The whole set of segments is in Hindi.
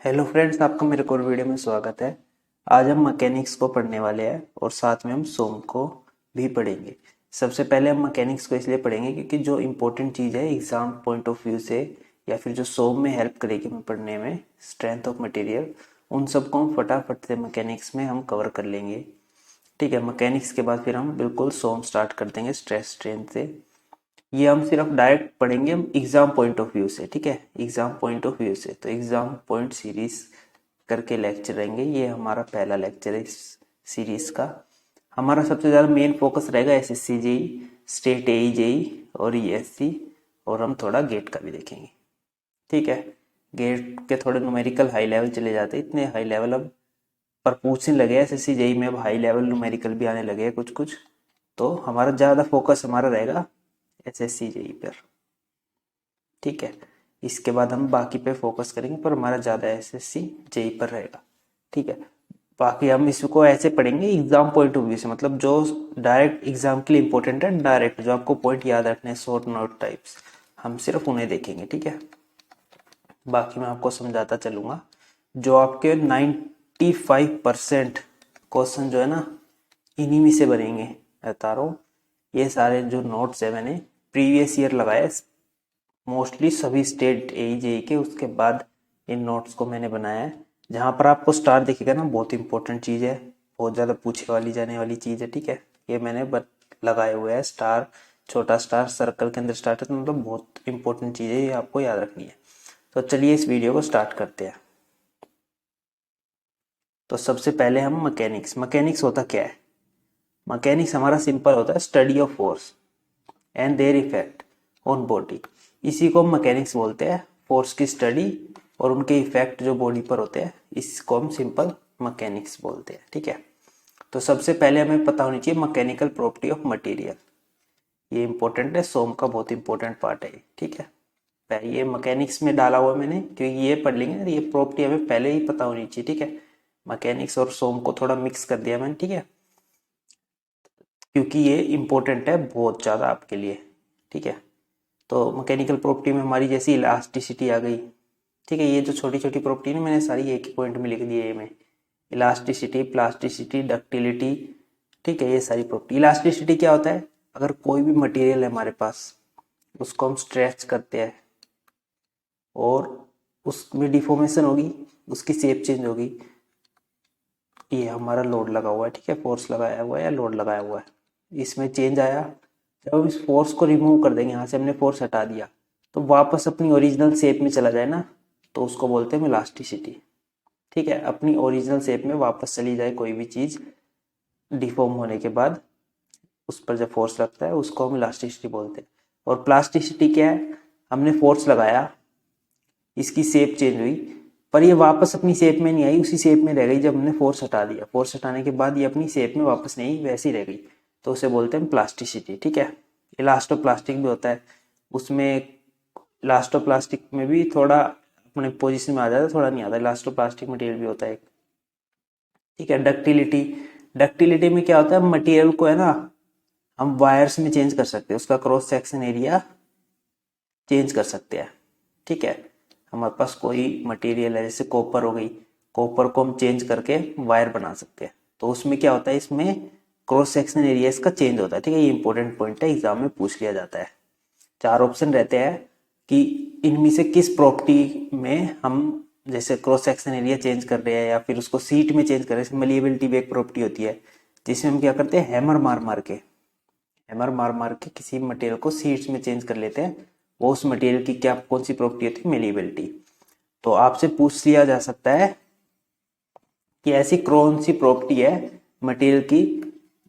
हेलो फ्रेंड्स, आपका मेरे को वीडियो में स्वागत है। आज हम मैकेनिक्स को पढ़ने वाले हैं और साथ में हम सोम को भी पढ़ेंगे। सबसे पहले हम मैकेनिक्स को इसलिए पढ़ेंगे क्योंकि जो इम्पोर्टेंट चीज़ है एग्जाम पॉइंट ऑफ व्यू से या फिर जो सोम में हेल्प करेगी हमें पढ़ने में, स्ट्रेंथ ऑफ मटेरियल, उन सबको हम फटाफट से मैकेनिक्स में हम कवर कर लेंगे। ठीक है, मैकेनिक्स के बाद फिर हम बिल्कुल सोम स्टार्ट कर देंगे स्ट्रेस स्ट्रेन से। ये हम सिर्फ डायरेक्ट पढ़ेंगे हम एग्जाम पॉइंट ऑफ व्यू से। ठीक है, एग्जाम पॉइंट ऑफ व्यू से तो एग्जाम पॉइंट सीरीज करके लेक्चर रहेंगे। ये हमारा पहला लेक्चर है इस सीरीज का। हमारा सबसे ज़्यादा मेन फोकस रहेगा एसएससी जेई, स्टेट एई जेई और ईएससी, और हम थोड़ा गेट का भी देखेंगे। ठीक है, गेट के थोड़े न्यूमेरिकल हाई लेवल चले जाते हैं, इतने हाई लेवल अब पर पूछने लगे एसएससी जेई में, अब हाई लेवल न्यूमेरिकल भी आने लगे हैं कुछ कुछ। तो हमारा ज़्यादा फोकस हमारा रहेगा एसएससी जेई पर। ठीक है, इसके बाद हम बाकी पे फोकस करेंगे पर हमारा ज़्यादा एसएससी जेई पर रहेगा। ठीक है, बाकी हम इसको ऐसे पढ़ेंगे एग्जाम पॉइंट ऑफ व्यू से, मतलब जो डायरेक्ट एग्जाम के लिए इंपॉर्टेंट है, डायरेक्ट जो आपको पॉइंट याद रखने हैं, शॉर्ट नोट टाइप्स, हम सिर्फ उन्हें देखेंगे। ठीक है, बाकी मैं आपको समझाता चलूँगा। जो आपके 95% क्वेश्चन जो है ना, इन्हीं में से बनेंगे। मैं बता रहा हूँ, ये सारे जो नोट्स है मैंने प्रीवियस ईयर लगाए मोस्टली सभी स्टेट एई जेई के, उसके बाद इन नोट्स को मैंने बनाया है। जहाँ पर आपको स्टार दिखेगा ना, बहुत इंपॉर्टेंट चीज़ है, बहुत ज़्यादा पूछे वाली जाने वाली चीज़ है। ठीक है, ये मैंने लगाए हुए हैं स्टार, छोटा स्टार सर्कल के अंदर स्टार है, तो मतलब बहुत इंपॉर्टेंट चीज़ है, ये आपको याद रखनी है। तो चलिए इस वीडियो को स्टार्ट करते हैं। तो सबसे पहले हम मैकेनिक्स होता क्या है? मैकेनिक्स हमारा सिंपल होता है study of force and their effect on body. इसी को हम मैकेनिक्स बोलते हैं, फोर्स की स्टडी और उनके इफेक्ट जो बॉडी पर होते हैं, इसको हम सिंपल मैकेनिक्स बोलते हैं। ठीक है, तो सबसे पहले हमें पता होनी चाहिए मैकेनिकल प्रॉपर्टी ऑफ मटेरियल। ये इंपॉर्टेंट है, सोम का बहुत इंपॉर्टेंट पार्ट है। ठीक है, ये मैकेनिक्स में डाला हुआ है मैंने क्योंकि ये पढ़ लेंगे, ये प्रॉपर्टी हमें पहले ही पता होनी चाहिए। ठीक है, मैकेनिक्स और सोम को थोड़ा मिक्स कर दिया मैंने। ठीक है, क्योंकि ये इंपॉर्टेंट है बहुत ज़्यादा आपके लिए। ठीक है, तो मैकेनिकल प्रॉपर्टी में हमारी जैसी इलास्टिसिटी आ गई। ठीक है, ये जो छोटी छोटी प्रॉपर्टी ना मैंने सारी एक ही पॉइंट में लिख दी है में, इलास्टिसिटी, प्लास्टिसिटी, डक्टिलिटी। ठीक है, ये सारी प्रॉपर्टी। इलास्टिसिटी क्या होता है? अगर कोई भी मटेरियल है हमारे पास, उसको हम स्ट्रेच करते हैं और उसमें डिफॉर्मेशन होगी, उसकी शेप चेंज होगी। ये हमारा लोड लगा हुआ है, ठीक है, फोर्स लगाया हुआ है या लोड लगाया हुआ है, इसमें चेंज आया। जब हम इस फोर्स को रिमूव कर देंगे, यहाँ से हमने फोर्स हटा दिया, तो वापस अपनी ओरिजिनल शेप में चला जाए ना, तो उसको बोलते हैं इलास्टिसिटी। ठीक है, अपनी ओरिजिनल शेप में वापस चली जाए कोई भी चीज़ डिफॉर्म होने के बाद, उस पर जब फोर्स लगता है उसको हम इलास्टिसिटी बोलते हैं। और प्लास्टिसिटी क्या है? हमने फोर्स लगाया, इसकी शेप चेंज हुई, पर ये वापस अपनी शेप में नहीं आई, उसी शेप में रह गई। जब हमने फोर्स हटा दिया, फोर्स हटाने के बाद ये अपनी शेप में वापस नहीं आई, वैसी रह गई, तो उसे बोलते हैं प्लास्टिसिटी। ठीक है, इलास्टोप्लास्टिक भी होता है, उसमें इलास्टोप्लास्टिक में भी थोड़ा अपने पोजीशन में आ जाता है, थोड़ा नहीं आता, इलास्टोप्लास्टिक मटेरियल भी होता है। ठीक है, डक्टिलिटी, डक्टिलिटी में क्या होता है? मटेरियल को है ना, हम वायर्स में चेंज कर सकते हैं, उसका क्रॉस सेक्शन एरिया चेंज कर सकते हैं। ठीक है, हमारे पास कोई मटेरियल है जैसे कॉपर हो गई, कॉपर को हम चेंज करके वायर बना सकते हैं, तो उसमें क्या होता है, इसमें क्रॉस सेक्शन एरिया इसका चेंज होता है। ठीक है, ये इंपॉर्टेंट पॉइंट है, एग्जाम में पूछ लिया जाता है। 4 ऑप्शन रहते हैं कि इनमें से किस प्रॉपर्टी में हम जैसे क्रॉस सेक्शन एरिया चेंज कर रहे हैं या फिर उसको सीट में चेंज कर रहे हैं। मलिएबिलिटी भी एक प्रॉपर्टी होती है जिसमें हम क्या करते हैं, हैमर मार के किसी मटेरियल को सीट्स में चेंज कर लेते हैं। वो उस मटेरियल की क्या कौन सी प्रॉपर्टी होती है? मेलिएबिलिटी। तो आपसे पूछ लिया जा सकता है कि ऐसी कौन सी प्रॉपर्टी है मटेरियल की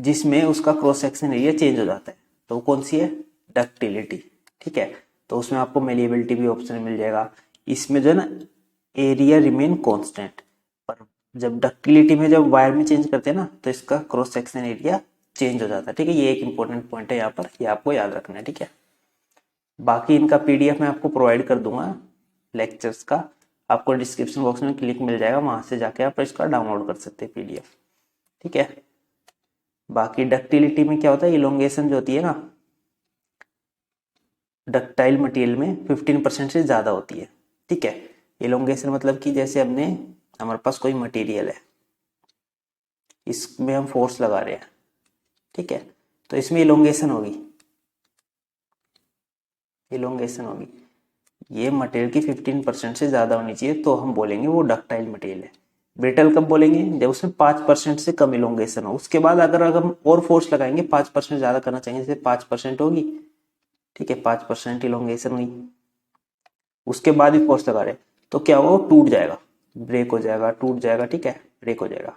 जिसमें उसका क्रॉस सेक्शन एरिया चेंज हो जाता है, तो वो कौन सी है? डक्टिलिटी। ठीक है, तो उसमें आपको मेलिएबिलिटी भी ऑप्शन मिल जाएगा। इसमें जो है ना, एरिया रिमेन कांस्टेंट, पर जब डक्टिलिटी में जब वायर में चेंज करते हैं ना, तो इसका क्रॉस सेक्शन एरिया चेंज हो जाता है। ठीक है, ये एक इंपॉर्टेंट पॉइंट है यहाँ पर, ये आपको याद रखना है। ठीक है, बाकी इनका पीडीएफ मैं आपको प्रोवाइड कर दूंगा लेक्चर्स का, आपको डिस्क्रिप्शन बॉक्स में क्लिक मिल जाएगा, वहां से जाके आप इसका डाउनलोड कर सकते हैं पीडीएफ। ठीक है, बाकी डक्टिलिटी में क्या होता है, इलोंगेशन जो होती है ना, डक्टाइल मटेरियल में 15% से ज़्यादा होती है। ठीक है, इलोंगेशन मतलब कि जैसे हमारे पास कोई मटेरियल है, इसमें हम फोर्स लगा रहे हैं, ठीक है, तो इसमें इलोंगेशन होगी, इलोंगेशन होगी। ये मटेरियल की 15% से ज़्यादा होनी चाहिए तो हम बोलेंगे वो डक्टाइल मटेरियल है। ब्रिटल कब बोलेंगे? जब उसमें 5% से कम इलोंगेशन हो। उसके बाद अगर हम और फोर्स लगाएंगे, 5% ज़्यादा करना चाहेंगे, जैसे 5% होगी, ठीक है, 5% इलोंगेशन हुई, उसके बाद भी फोर्स लगा रहे तो क्या होगा? वो टूट जाएगा, ब्रेक हो जाएगा, टूट जाएगा, ठीक है, ब्रेक हो जाएगा।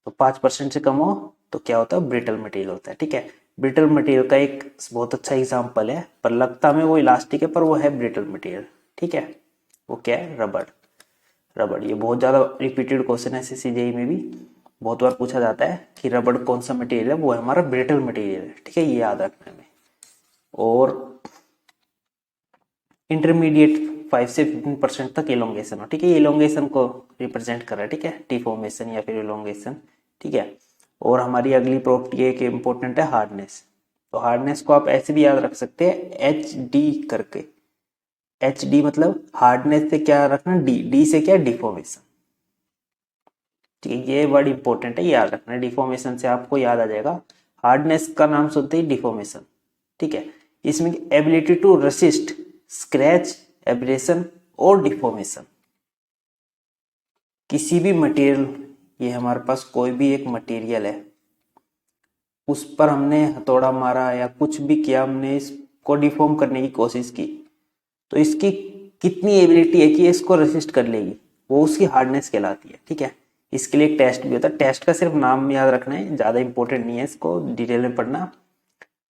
तो 5% से कम हो तो क्या होता है? ब्रिटल मटेरियल होता है, ठीक है। ब्रिटल मटेरियल का एक बहुत अच्छा एग्जाम्पल है, पर लगता में वो इलास्टिक है, पर वो है ब्रिटल मटेरियल, ठीक है। वो क्या है? रबड़। रबड़, ये बहुत ज़्यादा रिपीटेड क्वेश्चन है CCJI में भी, बहुत बार पूछा जाता है कि रबड़ कौन सा मटेरियल है? वो है हमारा ब्रिटल मटेरियल है, ठीक है, ये याद रखना है। और इंटरमीडिएट 5 से 15% तक इलोंगेशन हो, ठीक है, इलोंगेशन को रिप्रेजेंट कर रहा है, ठीक है, डिफॉर्मेशन या फिर इलोंगेशन, ठीक है। और हमारी अगली प्रॉपर्टी एक इंपॉर्टेंट है हार्डनेस। तो हार्डनेस को आप ऐसे भी याद रख सकते हैं HD करके। HD मतलब हार्डनेस से क्या रखना? डी से क्या? डिफॉर्मेशन, ठीक है, ये वर्ड इंपॉर्टेंट है, याद रखना। डिफॉर्मेशन से आपको याद आ जाएगा, हार्डनेस का नाम सुनते ही डिफॉर्मेशन, ठीक है। इसमें ability to resist scratch, abrasion और डिफॉर्मेशन। किसी भी मटेरियल, ये हमारे पास कोई भी एक मटेरियल है, उस पर हमने हथौड़ा मारा या कुछ भी किया, हमने इसको डिफॉर्म करने की कोशिश की, तो इसकी कितनी एबिलिटी है कि इसको रेसिस्ट कर लेगी, वो उसकी हार्डनेस कहलाती है, ठीक है। इसके लिए एक टेस्ट भी होता है, टेस्ट का सिर्फ नाम याद रखना है, ज़्यादा इंपॉर्टेंट नहीं है, इसको डिटेल में पढ़ना।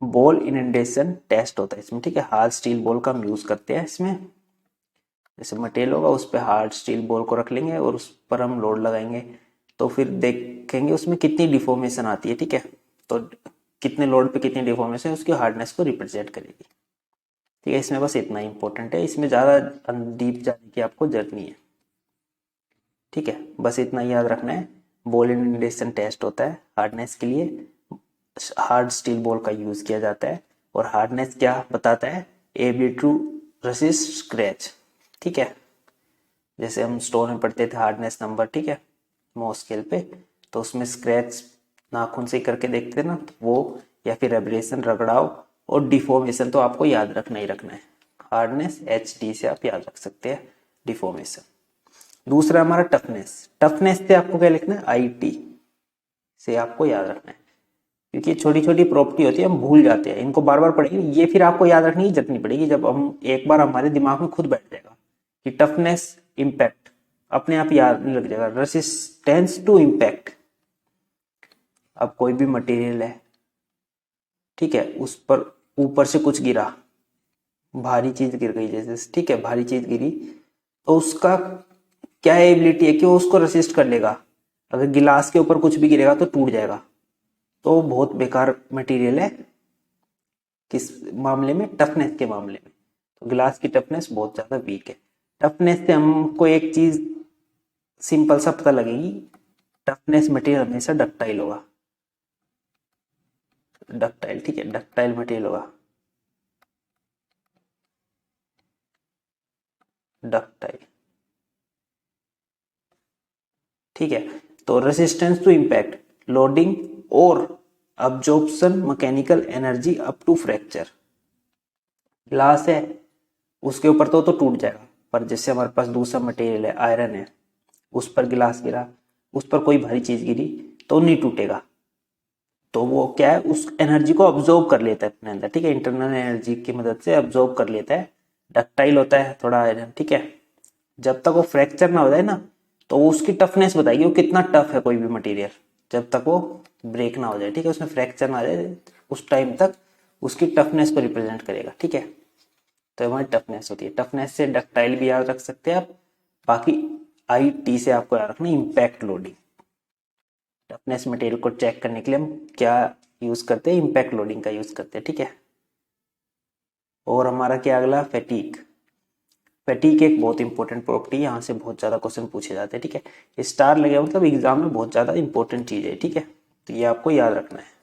बॉल इनडेशन टेस्ट होता है इसमें, ठीक है, हार्ड स्टील बॉल का हम यूज़ करते हैं इसमें। जैसे मटेरियल होगा उस पर हार्ड स्टील बॉल को रख लेंगे और उस पर हम लोड लगाएंगे, तो फिर देखेंगे उसमें कितनी डिफॉर्मेशन आती है, ठीक है। तो कितने लोड पे कितनी डिफॉर्मेशन उसकी हार्डनेस को रिप्रेजेंट करेगी, ठीक है। इसमें बस इतना इंपॉर्टेंट है, इसमें ज़्यादा डीप जाने की आपको जरूरत नहीं है, ठीक है, बस इतना याद रखना है। बॉल इनडेशन टेस्ट होता है हार्डनेस के लिए, हार्ड स्टील बॉल का यूज़ किया जाता है। और हार्डनेस क्या बताता है? एबिलिटी टू रेसिस्ट स्क्रैच, ठीक है। जैसे हम स्टोर में पढ़ते थे हार्डनेस नंबर, ठीक है, मो स्केल पे, तो उसमें स्क्रैच नाखून से करके देखते थे ना, तो वो, या फिर एब्रेशन, रगड़ाव और डिफॉर्मेशन तो आपको याद रखना ही रखना है। हार्डनेस HD से आप याद रख सकते हैं, डिफॉर्मेशन। दूसरा हमारा टफनेस। टफनेस से आपको क्या लिखना है? IT से आपको याद रखना है, क्योंकि छोटी छोटी प्रॉपर्टी होती है, हम भूल जाते हैं, इनको बार बार पढ़ेंगे, ये फिर आपको याद रखने की जरूरत नहीं पड़ेगी, जब हम एक बार हमारे दिमाग में खुद बैठ जाएगा कि टफनेस इम्पैक्ट, अपने आप याद लग जाएगा। रेसिस्टेंस टू इम्पैक्ट, अब कोई भी मटेरियल है, ठीक है, उस पर ऊपर से कुछ गिरा, भारी चीज गिर गई जैसे, ठीक है, भारी चीज गिरी, तो उसका क्या एबिलिटी है कि वो उसको रेसिस्ट कर लेगा। अगर गिलास के ऊपर कुछ भी गिरेगा तो टूट जाएगा, तो बहुत बेकार मटेरियल है। किस मामले में? टफनेस के मामले में। तो गिलास की टफनेस बहुत ज्यादा वीक है। टफनेस से हमको एक चीज सिंपल सा पता लगेगी, टफनेस मटेरियल हमेशा डक्टाइल होगा, डक्टाइल, ठीक है, डक्टाइल मटेरियल होगा, डक्टाइल, ठीक है। तो रेसिस्टेंस टू इंपैक्ट, लोडिंग और absorption mechanical energy up to fracture. Glass है, उसके ऊपर तो टूट जाएगा, पर जैसे हमारे पास दूसरा मटेरियल है, आयरन है, उस पर गिलास गिरा, उस पर कोई भारी चीज गिरी तो नहीं टूटेगा। तो वो क्या है? उस एनर्जी को अब्जॉर्ब कर लेता है अपने अंदर, ठीक है, इंटरनल एनर्जी की मदद से अब्जॉर्ब कर लेता है। डक्टाइल होता है थोड़ा आयरन, ठीक है। जब तक वो फ्रैक्चर ना हो जाए ना, तो वो उसकी टफनेस बताएगी वो कितना टफ है कोई भी मटेरियल, जब तक वो ब्रेक ना हो जाए, ठीक है, उसमें फ्रैक्चर ना आ जाए, उस टाइम तक उसकी टफनेस को रिप्रेजेंट करेगा, ठीक है। तो हमारी टफनेस होती है, टफनेस से डक्टाइल भी याद रख सकते हैं आप। बाकी IT से आपको याद रखना इम्पैक्ट लोडिंग। टफनेस मटेरियल को चेक करने के लिए हम क्या यूज करते हैं? इम्पैक्ट लोडिंग का यूज करते हैं, ठीक है। और हमारा क्या अगला? फैटीग। फैटीग एक बहुत इंपॉर्टेंट प्रॉपर्टी है, यहाँ से बहुत ज्यादा क्वेश्चन पूछे जाते हैं, ठीक है, स्टार लगे मतलब एग्जाम में बहुत ज्यादा इंपॉर्टेंट चीज है, ठीक है, तो ये आपको याद रखना है।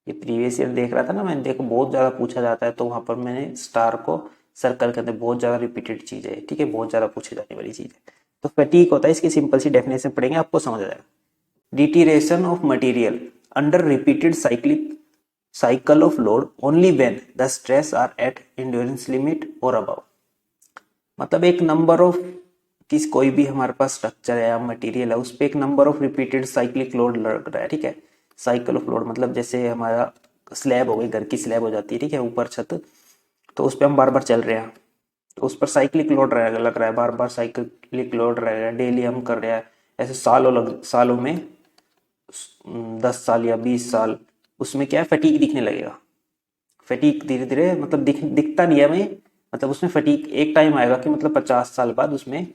ये प्रीवियस ईयर देख रहा था ना मैं, देखो बहुत ज्यादा पूछा जाता है, तो वहां पर मैंने स्टार को सर्कल के अंदर बहुत ज़्यादा रिपीटेड चीज़ है, ठीक है, बहुत ज़्यादा पूछे जाने वाली चीज़ है। तो फटीग होता है, इसकी सिंपल सी डेफिनेशन पढ़ेंगे आपको समझ आ जाएगा। Deterioration of material under repeated cycle of load only when the stress are at endurance limit or above। मतलब एक नंबर ऑफ कोई भी हमारे पास स्ट्रक्चर है या मटेरियल है उस पर एक number of repeated cyclic load लग रहा है, ठीक है। साइकिल ऑफ लोड मतलब जैसे हमारा स्लैब हो गई, घर की स्लैब हो जाती है, ठीक है, ऊपर छत, तो उस पर हम बार बार चल रहे हैं तो उस पर साइक्लिक लोड लग रहा है, बार बार साइक्लिक लोड रह रहा है, डेली हम कर रहे हैं, ऐसे सालों में 10 साल या 20 साल, उसमें क्या है फटीक दिखने लगेगा। फटीक धीरे धीरे मतलब दिखता नहीं है हमें, मतलब उसमें फटीक एक टाइम आएगा कि मतलब 50 साल बाद उसमें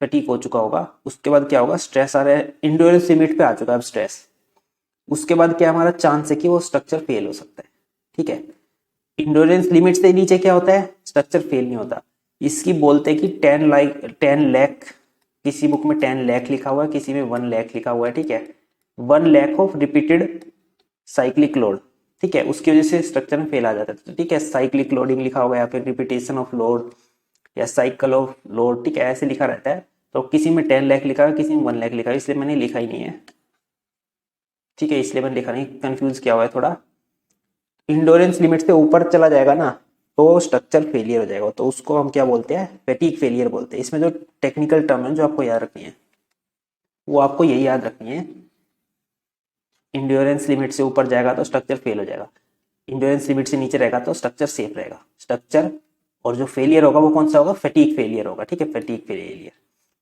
फटीक हो चुका होगा। उसके बाद क्या होगा, स्ट्रेस आ रहा है, इंड्योरेंस लिमिट पे आ चुका है अब स्ट्रेस। उसके बाद क्या हमारा चांस है कि वो स्ट्रक्चर फेल हो सकता है, ठीक है। इंड्योरेंस लिमिट से नीचे क्या होता है, स्ट्रक्चर फेल नहीं होता। इसकी बोलते हैं कि 10 लाख, किसी बुक में 10 लाख लिखा हुआ है, किसी में 1 लाख लिखा हुआ है, ठीक है। 1 lakh of repeated cyclic load, ठीक है, उसकी वजह से स्ट्रक्चर में फेल आ जाता है, तो ठीक है, साइक्लिक लोडिंग लिखा होगा या फिर रिपीटेशन ऑफ लोड या साइकिल ऑफ लोड, ठीक है, ऐसे लिखा रहता है। तो किसी में 10 लाख लिखा है, किसी में 1 लाख लिखा है, इसलिए मैंने लिखा ही नहीं है, ठीक है, इसलिए मैंने लिखा नहीं, कंफ्यूज किया हुआ है थोड़ा। इंडोरेंस लिमिट से ऊपर चला जाएगा ना तो स्ट्रक्चर फेलियर हो जाएगा, तो उसको हम क्या बोलते हैं, फैटिग फेलियर बोलते हैं। इसमें जो टेक्निकल टर्म है जो आपको याद रखनी है वो आपको यही याद रखनी है, इंड्योरेंस लिमिट से ऊपर जाएगा तो स्ट्रक्चर फेल हो जाएगा, इंड्योरेंस लिमिट से नीचे रहेगा तो स्ट्रक्चर सेफ रहेगा। स्ट्रक्चर और जो फेलियर होगा वो कौन सा होगा, फैटिग फेलियर होगा, ठीक है, फैटिग फेलियर।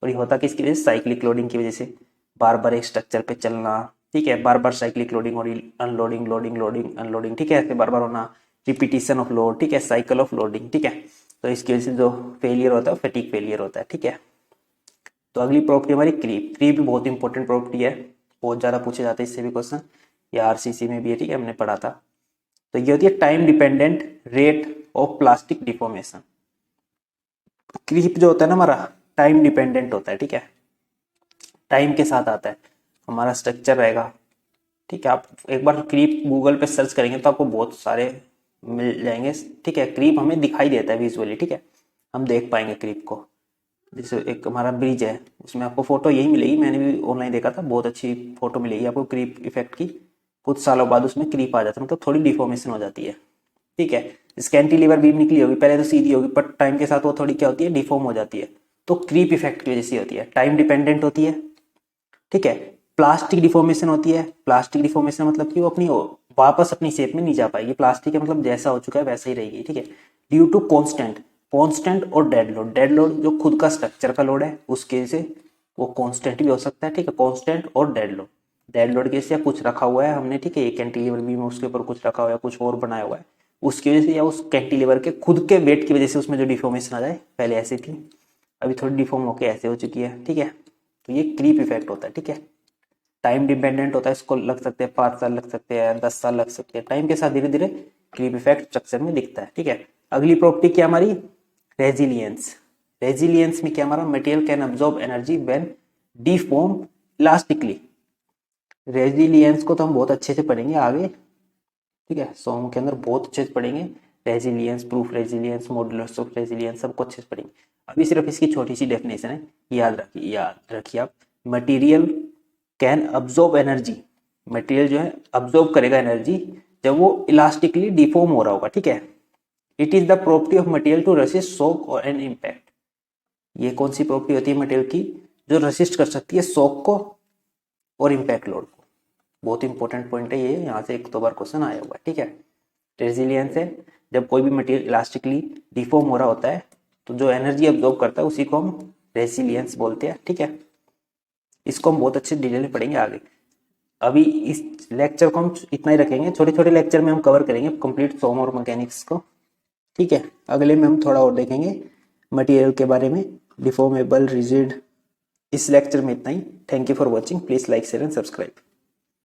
और ये होता किसकी वजह से, साइक्लिक लोडिंग की वजह से, बार बार एक स्ट्रक्चर पे चलना, ठीक है, बार बार साइक्लिक लोडिंग और अनलोडिंग, लोडिंग अनलोडिंग, ठीक है, ऐसे बार बार होना, रिपीटिशन ऑफ लोड, ठीक है, साइकिल ऑफ लोडिंग, ठीक है। तो इसकी वजह से जो फेलियर होता है फैटिग फेलियर होता है, ठीक है। तो अगली प्रॉपर्टी हमारी क्रीप। क्रीप भी बहुत इंपॉर्टेंट प्रॉपर्टी है, बहुत ज़्यादा पूछे जाते हैं इससे भी क्वेश्चन, या आरसीसी में भी है, ठीक है, हमने पढ़ा था। तो ये होती है time dependent rate of plastic deformation. Creep जो होता है ना हमारा टाइम डिपेंडेंट होता है, ठीक है, टाइम के साथ आता है, हमारा स्ट्रक्चर रहेगा, ठीक है। आप एक बार क्रीप गूगल पे सर्च करेंगे तो आपको बहुत सारे मिल जाएंगे, ठीक है। क्रीप हमें दिखाई देता है विजुअली, ठीक है, हम देख पाएंगे क्रीप को। जैसे एक हमारा ब्रिज है उसमें आपको फोटो यही मिलेगी, मैंने भी ऑनलाइन देखा था, बहुत अच्छी फोटो मिलेगी आपको क्रीप इफेक्ट की। कुछ सालों बाद उसमें क्रीप आ जाता है, मतलब थोड़ी डिफॉर्मेशन हो जाती है, ठीक है। कैंटिलीवर बीम निकली होगी, पहले तो सीधी होगी पर टाइम के साथ वो थोड़ी क्या होती है, डिफॉर्म हो जाती है। तो क्रीप इफेक्ट की वजह से होती है, टाइम डिपेंडेंट होती है, ठीक है। प्लास्टिक डिफॉर्मेशन होती है, प्लास्टिक डिफॉर्मेशन मतलब कि वो अपनी वापस अपनी शेप में नहीं जा पाएगी, प्लास्टिक है मतलब जैसा हो चुका है वैसा ही रहेगी, ठीक है। ड्यू टू कांस्टेंट और डेड लोड जो खुद का स्ट्रक्चर का लोड है उसके वजह से वो कांस्टेंट भी हो सकता है, ठीक है, कांस्टेंट और डेड लोड की वजह से कुछ रखा हुआ है हमने, ठीक है, एक कैंटिलीवर बीम उसके ऊपर कुछ रखा हुआ है, कुछ और बनाया हुआ है, उसकी वजह से या उस कैंटिलीवर के खुद के वेट की वजह से उसमें जो डिफॉर्मेशन आ जाए, पहले ऐसी थी अभी थोड़ी डिफॉर्म होकर ऐसे हो चुकी है, ठीक है। तो ये क्रीप इफेक्ट होता है, ठीक है। टाइम डिपेंडेंट होता है, इसको लग सकते हैं 5 साल लग सकते हैं, 10 साल लग सकते हैं, टाइम के साथ धीरे धीरे क्रीप इफेक्ट स्ट्रक्चर में दिखता है, ठीक है। अगली प्रॉपर्टी क्या हमारी, रेजिलियंस। रेजिलियंस में क्या हमारा, material can absorb energy when deform elastically. Resilience को तो हम बहुत अच्छे से पढ़ेंगे आगे, ठीक है, सॉन्ग के अंदर बहुत अच्छे से पढ़ेंगे, resilience, proof resilience, modulus of resilience, सबको अच्छे से पढ़ेंगे। अभी सिर्फ इसकी छोटी सी डेफिनेशन है, याद रखिए आप। Material can absorb energy, material जो है अब्सॉर्ब करेगा एनर्जी जब वो इलास्टिकली डिफॉर्म हो रहा होगा, ठीक है। It is the property of material to resist shock और एन इम्पैक्ट। ये कौन सी प्रॉपर्टी होती है मटेरियल की, जो रेसिस्ट कर सकती है शॉक को और इम्पैक्ट लोड को। बहुत इंपॉर्टेंट पॉइंट है ये, यहाँ से 1-2 बार क्वेश्चन आया हुआ है, ठीक है। रेजिलियंस है जब कोई भी मटेरियल इलास्टिकली डिफॉर्म हो रहा होता है तो जो एनर्जी अब्सॉर्ब करता है उसी को हम रेजिलियंस बोलते हैं, ठीक है। इसको हम बहुत अच्छे डिटेल में पढ़ेंगे आगे। अभी इस लेक्चर को हम इतना ही रखेंगे, छोटे छोटे लेक्चर में हम कवर करेंगे कंप्लीट सोम और मैकेनिक्स को, ठीक है। अगले में हम थोड़ा और देखेंगे मटेरियल के बारे में, डिफॉर्मेबल, रिजिड। इस लेक्चर में इतना ही। Thank you for watching, please like share and subscribe.